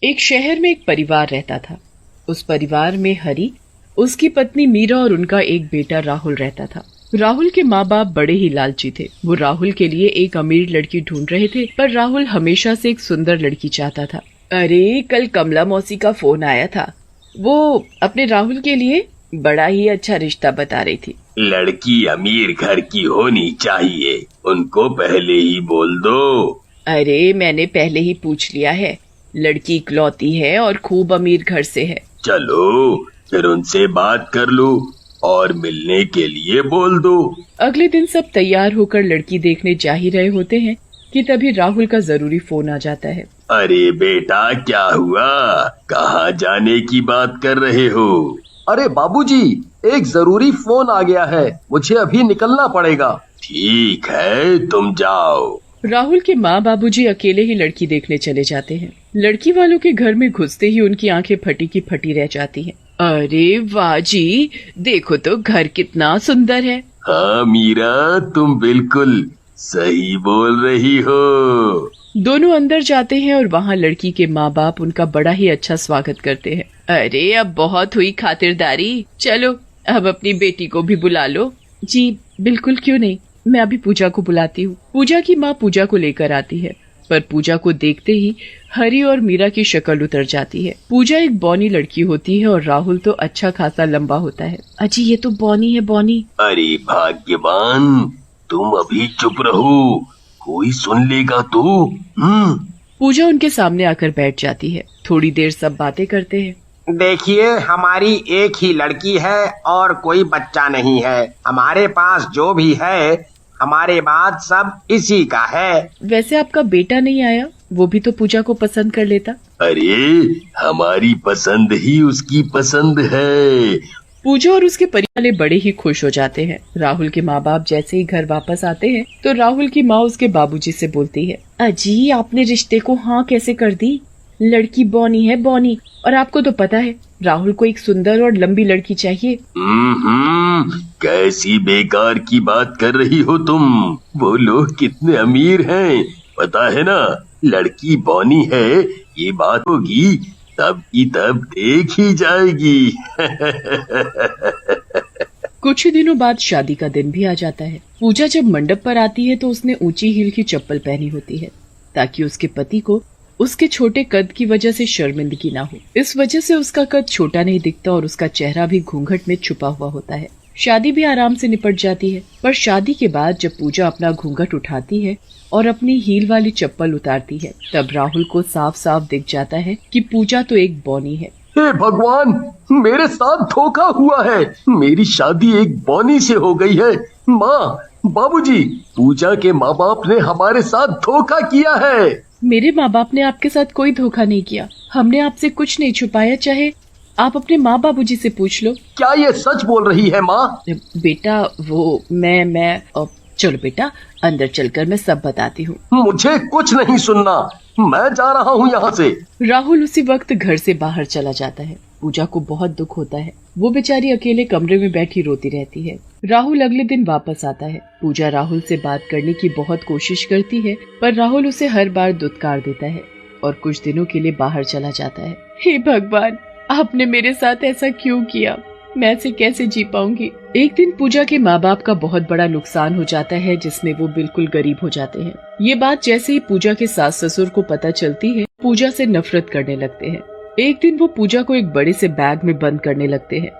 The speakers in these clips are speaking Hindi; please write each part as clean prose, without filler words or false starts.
एक शहर में एक परिवार रहता था। उस परिवार में हरी, उसकी पत्नी मीरा और उनका एक बेटा राहुल रहता था। राहुल के माँ बाप बड़े ही लालची थे। वो राहुल के लिए एक अमीर लड़की ढूंढ रहे थे, पर राहुल हमेशा से एक सुंदर लड़की चाहता था। अरे, कल कमला मौसी का फोन आया था। वो अपने राहुल के लिए बड़ा ही अच्छा रिश्ता बता रही थी। लड़की अमीर घर की होनी चाहिए, उनको पहले ही बोल दो। अरे, मैंने पहले ही पूछ लिया है। लड़की इकलौती है और खूब अमीर घर से है। चलो फिर उनसे बात कर लो और मिलने के लिए बोल दो। अगले दिन सब तैयार होकर लड़की देखने जा ही रहे होते हैं कि तभी राहुल का जरूरी फोन आ जाता है। अरे बेटा, क्या हुआ? कहाँ जाने की बात कर रहे हो? अरे बाबूजी, एक जरूरी फोन आ गया है, मुझे अभी निकलना पड़ेगा। ठीक है, तुम जाओ। राहुल के माँ बाबूजी अकेले ही लड़की देखने चले जाते हैं। लड़की वालों के घर में घुसते ही उनकी आंखें फटी की फटी रह जाती हैं। अरे वाह जी, देखो तो घर कितना सुंदर है। हाँ मीरा, तुम बिल्कुल सही बोल रही हो। दोनों अंदर जाते हैं और वहाँ लड़की के माँ बाप उनका बड़ा ही अच्छा स्वागत करते हैं। अरे, अब बहुत हुई खातिरदारी, चलो अब अपनी बेटी को भी बुला लो। जी बिल्कुल, क्यों नहीं, मैं अभी पूजा को बुलाती हूँ। पूजा की माँ पूजा को लेकर आती है, पर पूजा को देखते ही हरी और मीरा की शक्ल उतर जाती है। पूजा एक बौनी लड़की होती है और राहुल तो अच्छा खासा लंबा होता है। अजी, ये तो बौनी है, बौनी। अरे भाग्यवान, तुम अभी चुप रहो, कोई सुन लेगा तो। पूजा उनके सामने आकर बैठ जाती है। थोड़ी देर सब बातें करते हैं। देखिए, हमारी एक ही लड़की है और कोई बच्चा नहीं है। हमारे पास जो भी है हमारे बाद सब इसी का है। वैसे आपका बेटा नहीं आया, वो भी तो पूजा को पसंद कर लेता। अरे, हमारी पसंद ही उसकी पसंद है। पूजा और उसके परिवार वाले बड़े ही खुश हो जाते हैं। राहुल के माँ बाप जैसे ही घर वापस आते हैं तो राहुल की माँ उसके बाबूजी से बोलती है, अजी, आपने रिश्ते को हाँ कैसे कर दी? लड़की बौनी है, बौनी। और आपको तो पता है राहुल को एक सुंदर और लंबी लड़की चाहिए। कैसी बेकार की बात कर रही हो तुम? वो लोग कितने अमीर हैं, पता है ना? लड़की बौनी है, ये बात होगी तब की तब देख ही जाएगी। कुछ ही दिनों बाद शादी का दिन भी आ जाता है। पूजा जब मंडप पर आती है तो उसने ऊंची हील की चप्पल पहनी होती है ताकि उसके पति को उसके छोटे कद की वजह से शर्मिंदगी ना हो। इस वजह से उसका कद छोटा नहीं दिखता और उसका चेहरा भी घूंघट में छुपा हुआ होता है। शादी भी आराम से निपट जाती है, पर शादी के बाद जब पूजा अपना घूंघट उठाती है और अपनी हील वाली चप्पल उतारती है, तब राहुल को साफ साफ दिख जाता है कि पूजा तो एक बौनी है। हे भगवान, मेरे साथ धोखा हुआ है। मेरी शादी एक बौनी से हो गई है। माँ, बाबूजी, पूजा के माँ बाप ने हमारे साथ धोखा किया है। मेरे माँ बाप ने आपके साथ कोई धोखा नहीं किया। हमने आपसे कुछ नहीं छुपाया, चाहे आप अपने माँ बाबूजी से पूछ लो। क्या ये सच बोल रही है माँ? बेटा, वो मैं चलो बेटा, अंदर चलकर मैं सब बताती हूँ। मुझे कुछ नहीं सुनना, मैं जा रहा हूँ यहाँ से। राहुल उसी वक्त घर से बाहर चला जाता है। पूजा को बहुत दुख होता है। वो बेचारी अकेले कमरे में बैठी रोती रहती है। राहुल अगले दिन वापस आता है। पूजा राहुल से बात करने की बहुत कोशिश करती है, पर राहुल उसे हर बार दुत्कार देता है और कुछ दिनों के लिए बाहर चला जाता है। हे भगवान, आपने मेरे साथ ऐसा क्यों किया? मैं ऐसे कैसे जी पाऊंगी? एक दिन पूजा के माँ बाप का बहुत बड़ा नुकसान हो जाता है, जिसमें वो बिल्कुल गरीब हो जाते हैं। ये बात जैसे ही पूजा के सास ससुर को पता चलती है, पूजा से नफरत करने लगते हैं। एक दिन वो पूजा को एक बड़े से बैग में बंद करने लगते हैं।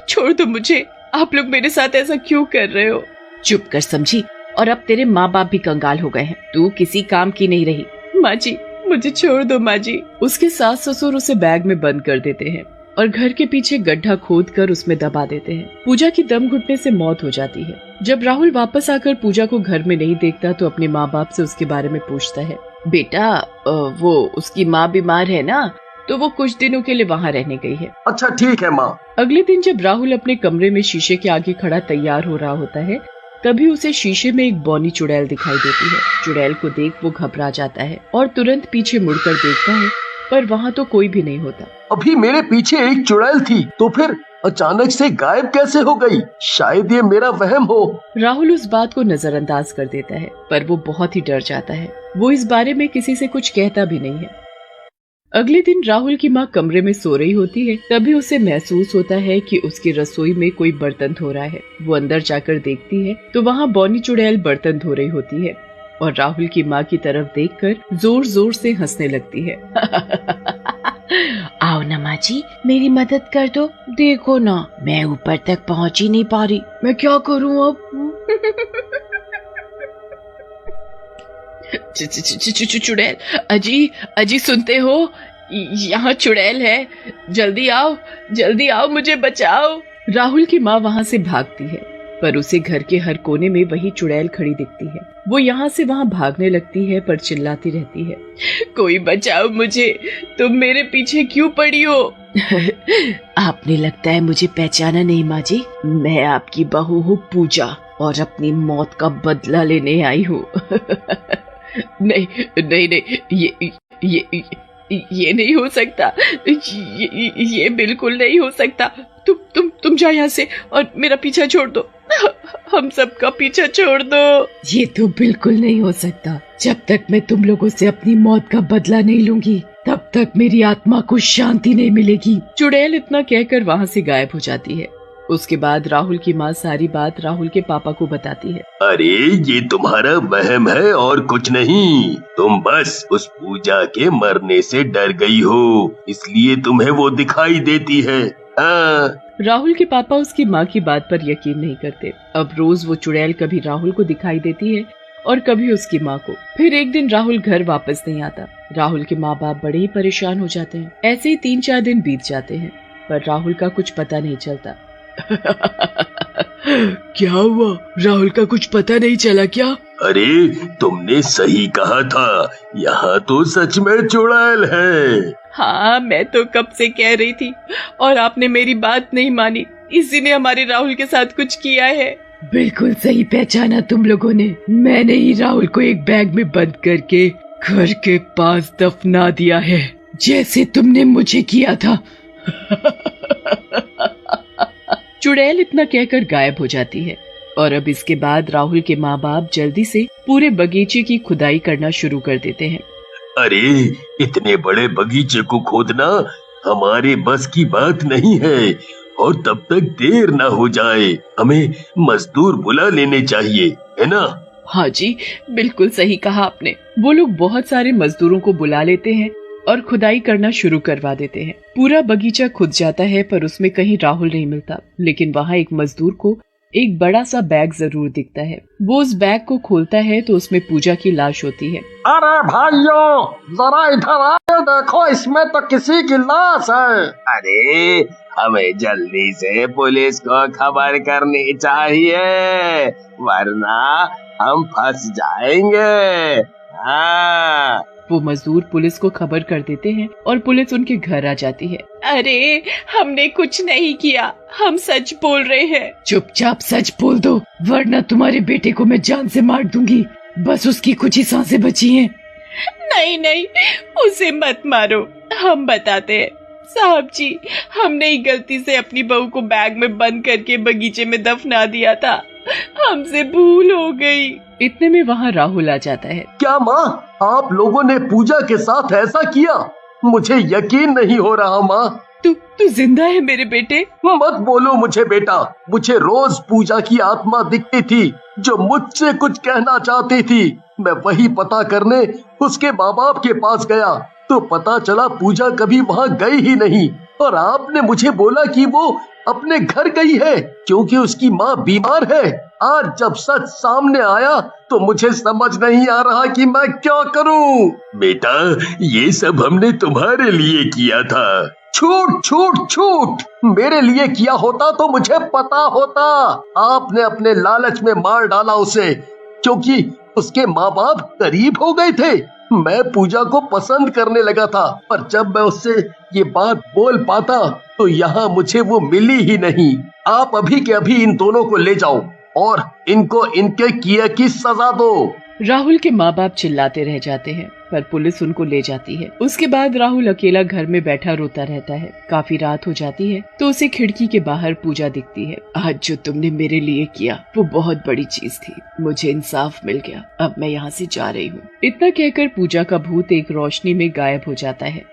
छोड़ दो मुझे, आप लोग मेरे साथ ऐसा क्यों कर रहे हो? चुप कर समझी, और अब तेरे माँ बाप भी कंगाल हो गए हैं। तू किसी काम की नहीं रही। माँ जी, मुझे छोड़ दो माँ जी। उसके सास ससुर उसे बैग में बंद कर देते हैं और घर के पीछे गड्ढा खोदकर उसमें दबा देते हैं। पूजा की दम घुटने से मौत हो जाती है। जब राहुल वापस आकर पूजा को घर में नहीं देखता तो अपने माँ बाप से उसके बारे में पूछता है। बेटा, वो उसकी माँ बीमार है ना, तो वो कुछ दिनों के लिए वहाँ रहने गई है। अच्छा ठीक है माँ। अगले दिन जब राहुल अपने कमरे में शीशे के आगे खड़ा तैयार हो रहा होता है, तभी उसे शीशे में एक बौनी चुड़ैल दिखाई देती है। चुड़ैल को देख वो घबरा जाता है और तुरंत पीछे मुड़कर देखता है, पर वहाँ तो कोई भी नहीं होता। अभी मेरे पीछे एक चुड़ैल थी, तो फिर अचानक से गायब कैसे हो गई? शायद ये मेरा वहम हो। राहुल उस बात को नजरअंदाज कर देता है, पर वो बहुत ही डर जाता है। वो इस बारे में किसी से कुछ कहता भी नहीं है। अगले दिन राहुल की माँ कमरे में सो रही होती है। तभी उसे महसूस होता है कि उसकी रसोई में कोई बर्तन धो रहा है। वो अंदर जाकर देखती है तो वहाँ बॉनी चुड़ैल बर्तन धो रही होती है और राहुल की माँ की तरफ देखकर जोर जोर से हंसने लगती है। आओ ना माँ जी, मेरी मदद कर दो। देखो ना, मैं ऊपर तक पहुँच ही नहीं पा रही। मैं क्या करूँ अब? चुड़ैल, अजी अजी सुनते हो? यहाँ चुड़ैल है, जल्दी आओ, मुझे बचाओ। राहुल की माँ वहाँ से भागती है पर उसे घर के हर कोने में वही चुड़ैल खड़ी दिखती है। वो यहाँ से वहाँ भागने लगती है पर चिल्लाती रहती है, कोई बचाओ मुझे, तुम मेरे पीछे क्यों पड़ी हो? आपने लगता है मुझे पहचाना नहीं माँ जी। मैं आपकी बहू हूँ पूजा और अपनी मौत का बदला लेने आई हूँ। नहीं, ये नहीं हो सकता, ये बिल्कुल नहीं हो सकता। तुम जाओ यहाँ से और मेरा पीछा छोड़ दो। हम सबका पीछा छोड़ दो। ये तो बिल्कुल नहीं हो सकता। जब तक मैं तुम लोगों से अपनी मौत का बदला नहीं लूंगी तब तक मेरी आत्मा को शांति नहीं मिलेगी। चुड़ैल इतना कहकर वहाँ से गायब हो जाती है। उसके बाद राहुल की माँ सारी बात राहुल के पापा को बताती है। अरे ये तुम्हारा वहम है और कुछ नहीं। तुम बस उस पूजा के मरने से डर गई हो, इसलिए तुम्हें वो दिखाई देती है। हाँ। राहुल के पापा उसकी माँ की बात पर यकीन नहीं करते। अब रोज वो चुड़ैल कभी राहुल को दिखाई देती है और कभी उसकी माँ को। फिर एक दिन राहुल घर वापस नहीं आता। राहुल के माँ बाप बड़े ही परेशान हो जाते हैं। ऐसे ही 3-4 दिन बीत जाते हैं पर राहुल का कुछ पता नहीं चलता। क्या हुआ? राहुल का कुछ पता नहीं चला क्या? अरे तुमने सही कहा था, यहाँ तो सच में चुड़ैल है। हाँ, मैं तो कब से कह रही थी और आपने मेरी बात नहीं मानी। इसी ने हमारे राहुल के साथ कुछ किया है। बिल्कुल सही पहचाना तुम लोगों ने। मैंने ही राहुल को एक बैग में बंद करके घर के पास दफना दिया है, जैसे तुमने मुझे किया था। चुड़ैल इतना कहकर गायब हो जाती है और अब इसके बाद राहुल के माँ बाप जल्दी से पूरे बगीचे की खुदाई करना शुरू कर देते हैं। अरे इतने बड़े बगीचे को खोदना हमारे बस की बात नहीं है और तब तक देर ना हो जाए, हमें मजदूर बुला लेने चाहिए, है ना? हाँ जी, बिल्कुल सही कहा आपने। वो लोग बहुत सारे मजदूरों को बुला लेते हैं और खुदाई करना शुरू करवा देते हैं। पूरा बगीचा खुद जाता है पर उसमें कहीं राहुल नहीं मिलता, लेकिन वहाँ एक मजदूर को एक बड़ा सा बैग जरूर दिखता है। वो उस बैग को खोलता है तो उसमें पूजा की लाश होती है। अरे भाइयों, जरा इधर आके देखो, इसमें तो किसी की लाश है। अरे हमें जल्दी से पुलिस को खबर करनी चाहिए वरना हम फंस जाएंगे। हाँ। वो मजदूर पुलिस को खबर कर देते हैं और पुलिस उनके घर आ जाती है। अरे हमने कुछ नहीं किया, हम सच बोल रहे हैं। चुपचाप सच बोल दो वरना तुम्हारे बेटे को मैं जान से मार दूंगी। बस उसकी कुछ ही सांसें बची हैं। नहीं, उसे मत मारो, हम बताते हैं। साहब जी, हमने ही गलती से अपनी बहू को बैग में बंद करके बगीचे में दफना दिया था, हमसे भूल हो गई। इतने में वहाँ राहुल आ जाता है। क्या माँ, आप लोगों ने पूजा के साथ ऐसा किया? मुझे यकीन नहीं हो रहा माँ। तू जिंदा है मेरे बेटे? मत बोलो मुझे बेटा। मुझे रोज पूजा की आत्मा दिखती थी जो मुझसे कुछ कहना चाहती थी। मैं वही पता करने उसके माँ बाप के पास गया तो पता चला पूजा कभी वहाँ गई ही नहीं और आपने मुझे बोला कि वो अपने घर गई है क्योंकि उसकी माँ बीमार है। आज जब सच सामने आया तो मुझे समझ नहीं आ रहा कि मैं क्या करूं। बेटा, ये सब हमने तुम्हारे लिए किया था। छूट मेरे लिए किया होता तो मुझे पता होता। आपने अपने लालच में मार डाला उसे क्योंकि उसके माँ बाप करीब हो गए थे। मैं पूजा को पसंद करने लगा था पर जब मैं उससे ये बात बोल पाता तो यहाँ मुझे वो मिली ही नहीं। आप अभी के अभी इन दोनों को ले जाओ और इनको इनके किए की सजा दो। राहुल के माँ बाप चिल्लाते रह जाते हैं पर पुलिस उनको ले जाती है। उसके बाद राहुल अकेला घर में बैठा रोता रहता है। काफी रात हो जाती है तो उसे खिड़की के बाहर पूजा दिखती है। आज जो तुमने मेरे लिए किया वो बहुत बड़ी चीज थी, मुझे इंसाफ मिल गया, अब मैं यहाँ से जा रही हूँ। इतना कहकर पूजा का भूत एक रोशनी में गायब हो जाता है।